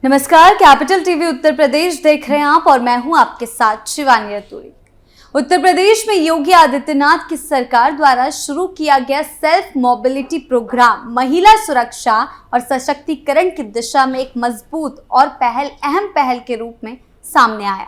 नमस्कार, capital TV Uttar Pradesh देख रहे हैं आप और मैं हूं आपके साथ शिवानी रतूरी। उत्तर प्रदेश में योगी आदित्यनाथ की सरकार द्वारा शुरू किया गया सेल्फ मोबिलिटी प्रोग्राम महिला सुरक्षा और सशक्तिकरण की दिशा में एक मजबूत और अहम पहल के रूप में सामने आया।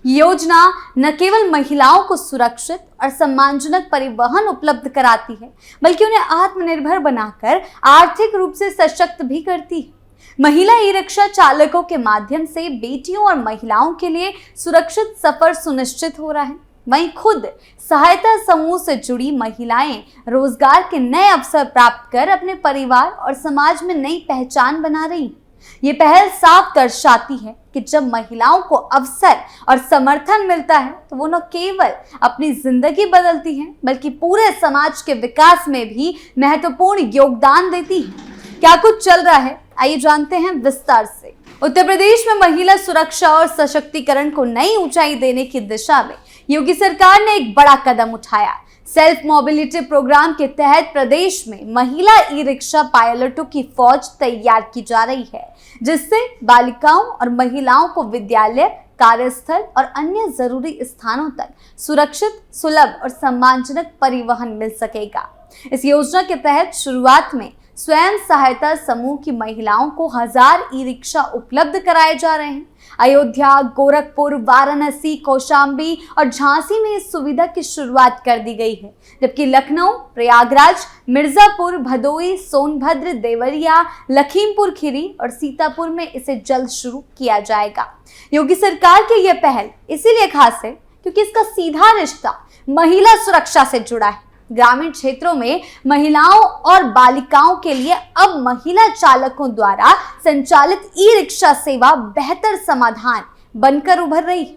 ये योजना न केवल महिलाओं को सुरक्षित और सम्मानजनक परिवहन उपलब्ध कराती है, बल्कि उन्हें आत्मनिर्भर बनाकर आर्थिक रूप से सशक्त भी करती है। महिला ई रिक्शा चालकों के माध्यम से बेटियों और महिलाओं के लिए सुरक्षित सफर सुनिश्चित हो रहा है। वहीं खुद सहायता समूह से जुड़ी महिलाएं रोजगार के नए अवसर प्राप्त कर अपने परिवार और समाज में नई पहचान बना रही हैं। ये पहल साफ दर्शाती है कि जब महिलाओं को अवसर और समर्थन मिलता है तो वो न केवल अपनी जिंदगी बदलती हैं, बल्कि पूरे समाज के विकास में भी महत्वपूर्ण योगदान देती हैं। क्या कुछ चल रहा है, आइए जानते हैं विस्तार से। उत्तर प्रदेश में महिला सुरक्षा और सशक्तिकरण को नई ऊंचाई देने की दिशा में योगी सरकार ने एक बड़ा कदम उठाया। सेल्फ मोबिलिटी प्रोग्राम के तहत प्रदेश में महिला ई रिक्शा पायलटों की फौज तैयार की जा रही है, जिससे बालिकाओं और महिलाओं को विद्यालय, कार्यस्थल और अन्य जरूरी स्थानों तक सुरक्षित, सुलभ और सम्मानजनक परिवहन मिल सकेगा। इस योजना के तहत शुरुआत में स्वयं सहायता समूह की महिलाओं को 1000 ई रिक्शा उपलब्ध कराए जा रहे हैं। अयोध्या, गोरखपुर, वाराणसी, कौशाम्बी और झांसी में इस सुविधा की शुरुआत कर दी गई है, जबकि लखनऊ, प्रयागराज, मिर्जापुर, भदोही, सोनभद्र, देवरिया, लखीमपुर खीरी और सीतापुर में इसे जल्द शुरू किया जाएगा। योगी सरकार की यह पहल इसीलिए खास है क्योंकि इसका सीधा रिश्ता महिला सुरक्षा से जुड़ा है। ग्रामीण क्षेत्रों में महिलाओं और बालिकाओं के लिए अब महिला चालकों द्वारा संचालित ई रिक्शा सेवा बेहतर समाधान बनकर उभर रही है।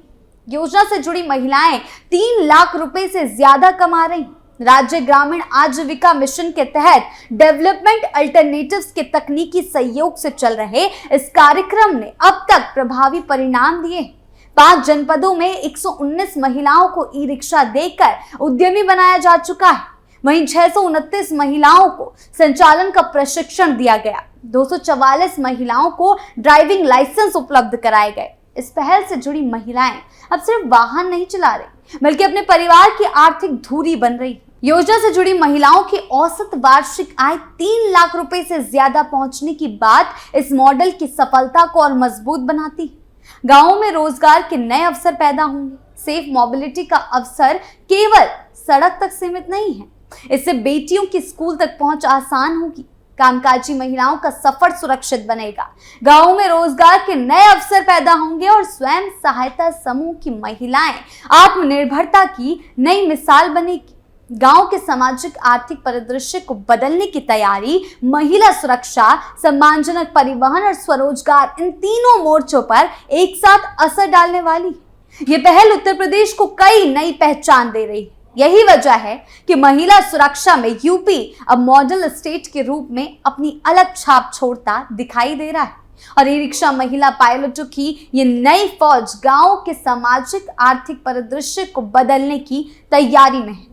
योजना से जुड़ी महिलाएं 3 लाख रुपए से ज्यादा कमा रही। राज्य ग्रामीण आजीविका मिशन के तहत डेवलपमेंट अल्टरनेटिव्स के तकनीकी सहयोग से चल रहे इस कार्यक्रम ने अब तक प्रभावी परिणाम दिए। 5 जनपदों में 119 महिलाओं को ई रिक्शा देकर उद्यमी बनाया जा चुका है। वहीं 629 महिलाओं को संचालन का प्रशिक्षण दिया गया। 244 महिलाओं को ड्राइविंग लाइसेंस उपलब्ध कराए गए। इस पहल से जुड़ी महिलाएं अब सिर्फ वाहन नहीं चला रही, बल्कि अपने परिवार की आर्थिक धुरी बन रही। योजना से जुड़ी महिलाओं की औसत वार्षिक आय 3 लाख रुपए से ज्यादा पहुंचने की बात इस मॉडल की सफलता को और मजबूत बनाती है। गांवों में रोजगार के नए अवसर पैदा होंगे। सेफ मोबिलिटी का अवसर केवल सड़क तक सीमित नहीं है, इससे बेटियों की स्कूल तक पहुंच आसान होगी, कामकाजी महिलाओं का सफर सुरक्षित बनेगा, गांवों में रोजगार के नए अवसर पैदा होंगे और स्वयं सहायता समूह की महिलाएं आत्मनिर्भरता की नई मिसाल बनेगी। गांव के सामाजिक आर्थिक परिदृश्य को बदलने की तैयारी महिला सुरक्षा, सम्मानजनक परिवहन और स्वरोजगार, इन तीनों मोर्चों पर एक साथ असर डालने वाली है। ये पहल उत्तर प्रदेश को कई नई पहचान दे रही है। यही वजह है कि महिला सुरक्षा में यूपी अब मॉडल स्टेट के रूप में अपनी अलग छाप छोड़ता दिखाई दे रहा है और ई रिक्शा महिला पायलटों की ये नई फौज गांव के सामाजिक आर्थिक परिदृश्य को बदलने की तैयारी में है।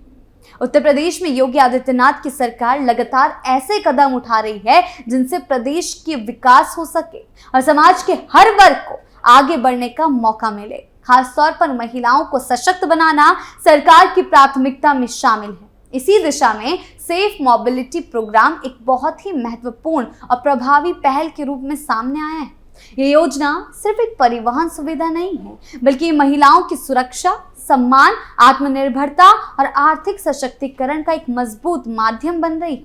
उत्तर प्रदेश में योगी आदित्यनाथ की सरकार लगातार ऐसे कदम उठा रही है जिनसे प्रदेश के विकास हो सके और समाज के हर वर्ग को आगे बढ़ने का मौका मिले। खासतौर पर महिलाओं को सशक्त बनाना सरकार की प्राथमिकता में शामिल है। इसी दिशा में सेफ मोबिलिटी प्रोग्राम एक बहुत ही महत्वपूर्ण और प्रभावी पहल के रूप में सामने आया है। ये योजना सिर्फ एक परिवहन सुविधा नहीं है, बल्कि महिलाओं की सुरक्षा, सम्मान, आत्मनिर्भरता और आर्थिक सशक्तिकरण का एक मजबूत माध्यम बन रही है।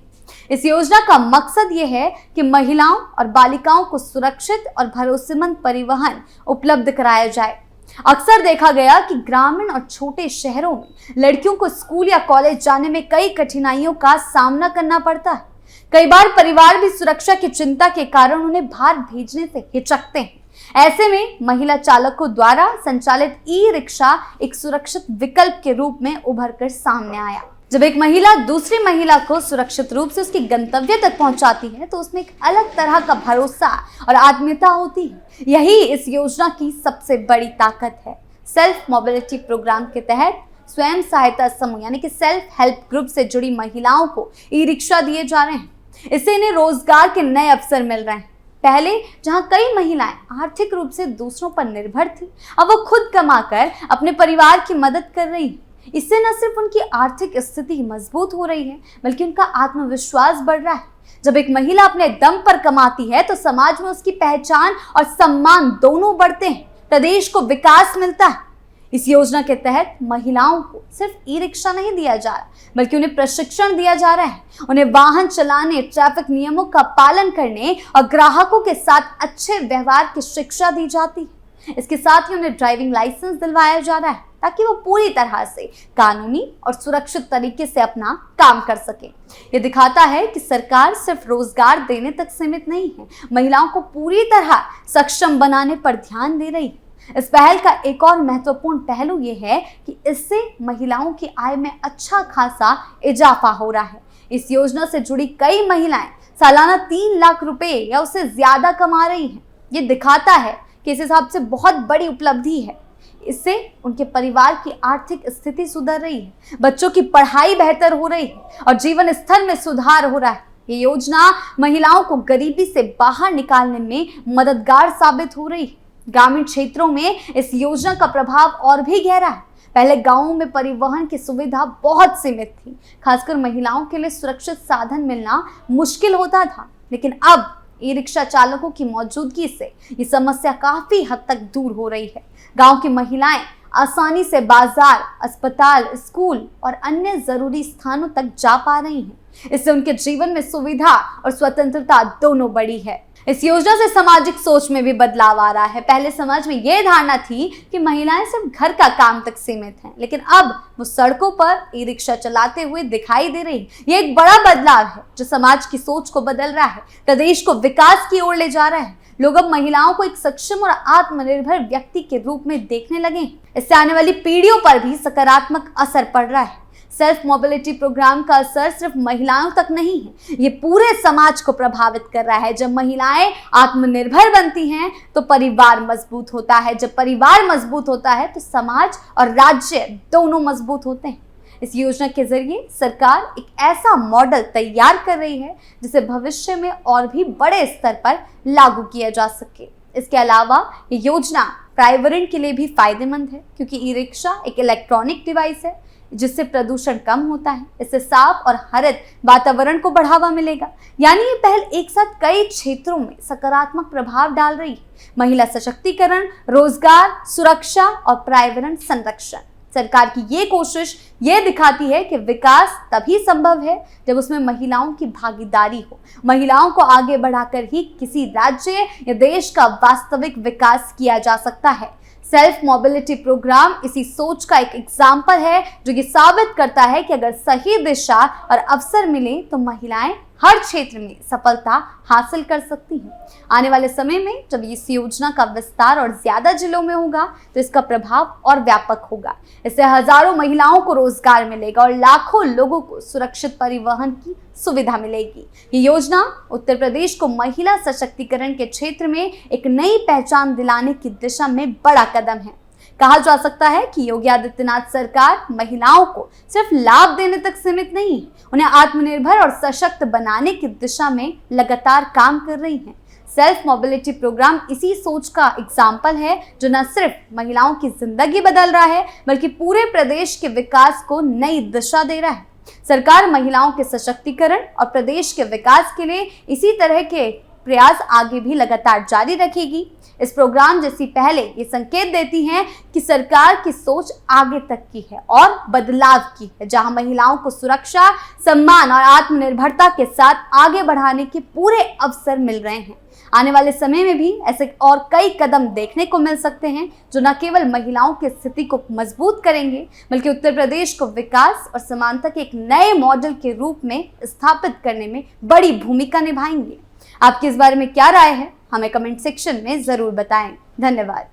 इस योजना का मकसद ये है कि महिलाओं और बालिकाओं को सुरक्षित और भरोसेमंद परिवहन उपलब्ध कराया जाए। अक्सर देखा गया कि ग्रामीण और छोटे शहरों में लड़कियों को स्कूल या कॉलेज जाने में कई कठिनाइयों का सामना करना पड़ता है। कई बार परिवार भी सुरक्षा की चिंता के कारण उन्हें बाहर भेजने से हिचकते हैं। ऐसे में महिला चालकों द्वारा संचालित ई रिक्शा एक सुरक्षित विकल्प के रूप में उभर कर सामने आया। जब एक महिला दूसरी महिला को सुरक्षित रूप से उसके गंतव्य तक पहुंचाती है तो उसमें एक अलग तरह का भरोसा और आत्मीयता होती है। यही इस योजना की सबसे बड़ी ताकत है। सेल्फ मोबिलिटी प्रोग्राम के तहत स्वयं सहायता समूह यानी कि सेल्फ हेल्प ग्रुप से जुड़ी महिलाओं को ई रिक्शा दिए जा रहे हैं। इससे इन्हें रोजगार के नए अवसर मिल रहे हैं। पहले जहां कई महिलाएं आर्थिक रूप से दूसरों पर निर्भर थी, अब वो खुद कमाकर अपने परिवार की मदद कर रही है। इससे न सिर्फ उनकी आर्थिक स्थिति मजबूत हो रही है, बल्कि उनका आत्मविश्वास बढ़ रहा है। जब एक महिला अपने दम पर कमाती है तो समाज में उसकी पहचान और सम्मान दोनों बढ़ते हैं, प्रदेश को विकास मिलता है। इस योजना के तहत महिलाओं को सिर्फ ई रिक्शा नहीं दिया जा रहा, बल्कि उन्हें प्रशिक्षण दिया जा रहा है। उन्हें वाहन चलाने, ट्रैफिक नियमों का पालन करने और ग्राहकों के साथ अच्छे व्यवहार की शिक्षा दी जाती है। इसके साथ ही उन्हें ड्राइविंग लाइसेंस दिलवाया जा रहा है, ताकि वो पूरी तरह से कानूनी और सुरक्षित तरीके से अपना काम कर सके। ये दिखाता है कि सरकार सिर्फ रोजगार देने तक सीमित नहीं है, महिलाओं को पूरी तरह सक्षम बनाने पर ध्यान दे रही है। इस पहल का एक और महत्वपूर्ण पहलू ये है कि इससे महिलाओं की आय में अच्छा खासा इजाफा हो रहा है। इस योजना से जुड़ी कई महिलाएं सालाना 3 लाख रुपए या उससे ज्यादा कमा रही हैं। ये दिखाता है कि इस हिसाब से बहुत बड़ी उपलब्धि है। इससे उनके परिवार की आर्थिक स्थिति सुधर रही है, बच्चों की पढ़ाई बेहतर हो रही है और जीवन स्तर में सुधार हो रहा है। ये योजना महिलाओं को गरीबी से बाहर निकालने में मददगार साबित हो रही है। ग्रामीण क्षेत्रों में इस योजना का प्रभाव और भी गहरा है। पहले गांवों में परिवहन की सुविधा बहुत सीमित थी, खासकर महिलाओं के लिए सुरक्षित साधन मिलना मुश्किल होता था। लेकिन अब ई रिक्शा चालकों की मौजूदगी से ये समस्या काफी हद तक दूर हो रही है। गांव की महिलाएं आसानी से बाजार, अस्पताल, स्कूल और अन्य जरूरी स्थानों तक जा पा रही हैं। इससे उनके जीवन में सुविधा और स्वतंत्रता दोनों बढ़ी है। इस योजना से सामाजिक सोच में भी बदलाव आ रहा है। पहले समाज में यह धारणा थी कि महिलाएं सिर्फ घर का काम तक सीमित हैं, लेकिन अब वो सड़कों पर ई रिक्शा चलाते हुए दिखाई दे रही है। ये एक बड़ा बदलाव है जो समाज की सोच को बदल रहा है, प्रदेश को विकास की ओर ले जा रहा है। लोग अब महिलाओं को एक सक्षम और आत्मनिर्भर व्यक्ति के रूप में देखने लगे हैं। इससे आने वाली पीढ़ियों पर भी सकारात्मक असर पड़ रहा है। सेल्फ मोबिलिटी प्रोग्राम का असर सिर्फ महिलाओं तक नहीं है, ये पूरे समाज को प्रभावित कर रहा है। जब महिलाएं आत्मनिर्भर बनती हैं तो परिवार मजबूत होता है। जब परिवार मजबूत होता है तो समाज और राज्य दोनों मजबूत होते हैं। इस योजना के जरिए सरकार एक ऐसा मॉडल तैयार कर रही है जिसे भविष्य में और भी बड़े स्तर पर लागू किया जा सके। इसके अलावा ये योजना पर्यावरण के लिए भी फायदेमंद है, क्योंकि ई रिक्शा एक इलेक्ट्रॉनिक डिवाइस है जिससे प्रदूषण कम होता है। इससे साफ और हरित वातावरण को बढ़ावा मिलेगा। यानी ये पहल एक साथ कई क्षेत्रों में सकारात्मक प्रभाव डाल रही है। महिला सशक्तिकरण, रोजगार, सुरक्षा और पर्यावरण संरक्षण। सरकार की ये कोशिश ये दिखाती है कि विकास तभी संभव है जब उसमें महिलाओं की भागीदारी हो। महिलाओं को आगे बढ़ाकर ही किसी राज्य या देश का वास्तविक विकास किया जा सकता है। सेल्फ मोबिलिटी प्रोग्राम इसी सोच का एक एग्जाम्पल है जो ये साबित करता है कि अगर सही दिशा और अवसर मिले तो महिलाएं हर क्षेत्र में सफलता हासिल कर सकती हैं। आने वाले समय में जब इस योजना का विस्तार और ज्यादा जिलों में होगा तो इसका प्रभाव और व्यापक होगा। इससे हजारों महिलाओं को रोजगार मिलेगा और लाखों लोगों को सुरक्षित परिवहन की सुविधा मिलेगी। ये योजना उत्तर प्रदेश को महिला सशक्तिकरण के क्षेत्र में एक नई पहचान दिलाने की दिशा में बड़ा कदम है। कहा जा सकता है कि योगी आदित्यनाथ सरकार महिलाओं को सिर्फ लाभ देने तक सीमित नहीं, उन्हें आत्मनिर्भर और सशक्त बनाने की दिशा में लगातार काम कर रही है। सेल्फ मोबिलिटी प्रोग्राम इसी सोच का एग्जाम्पल है जो न सिर्फ महिलाओं की जिंदगी बदल रहा है, बल्कि पूरे प्रदेश के विकास को नई दिशा दे रहा है। सरकार महिलाओं के सशक्तिकरण और प्रदेश के विकास के लिए इसी तरह के प्रयास आगे भी लगातार जारी रखेगी। इस प्रोग्राम जैसी पहले ये संकेत देती हैं कि सरकार की सोच आगे तक की है और बदलाव की है, जहां महिलाओं को सुरक्षा, सम्मान और आत्मनिर्भरता के साथ आगे बढ़ाने के पूरे अवसर मिल रहे हैं। आने वाले समय में भी ऐसे और कई कदम देखने को मिल सकते हैं जो न केवल महिलाओं की स्थिति को मजबूत करेंगे, बल्कि उत्तर प्रदेश को विकास और समानता के एक नए मॉडल के रूप में स्थापित करने में बड़ी भूमिका निभाएंगे। आपकी इस बारे में क्या राय है, हमें कमेंट सेक्शन में जरूर बताएं। धन्यवाद।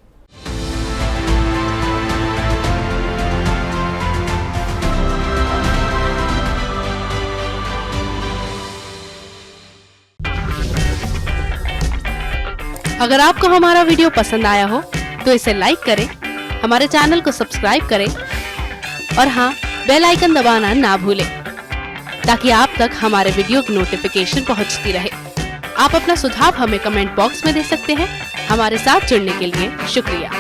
अगर आपको हमारा वीडियो पसंद आया हो तो इसे लाइक करें, हमारे चैनल को सब्सक्राइब करें और हाँ, बेल आइकन दबाना ना भूलें ताकि आप तक हमारे वीडियो की नोटिफिकेशन पहुंचती रहे। आप अपना सुझाव हमें कमेंट बॉक्स में दे सकते हैं। हमारे साथ जुड़ने के लिए शुक्रिया।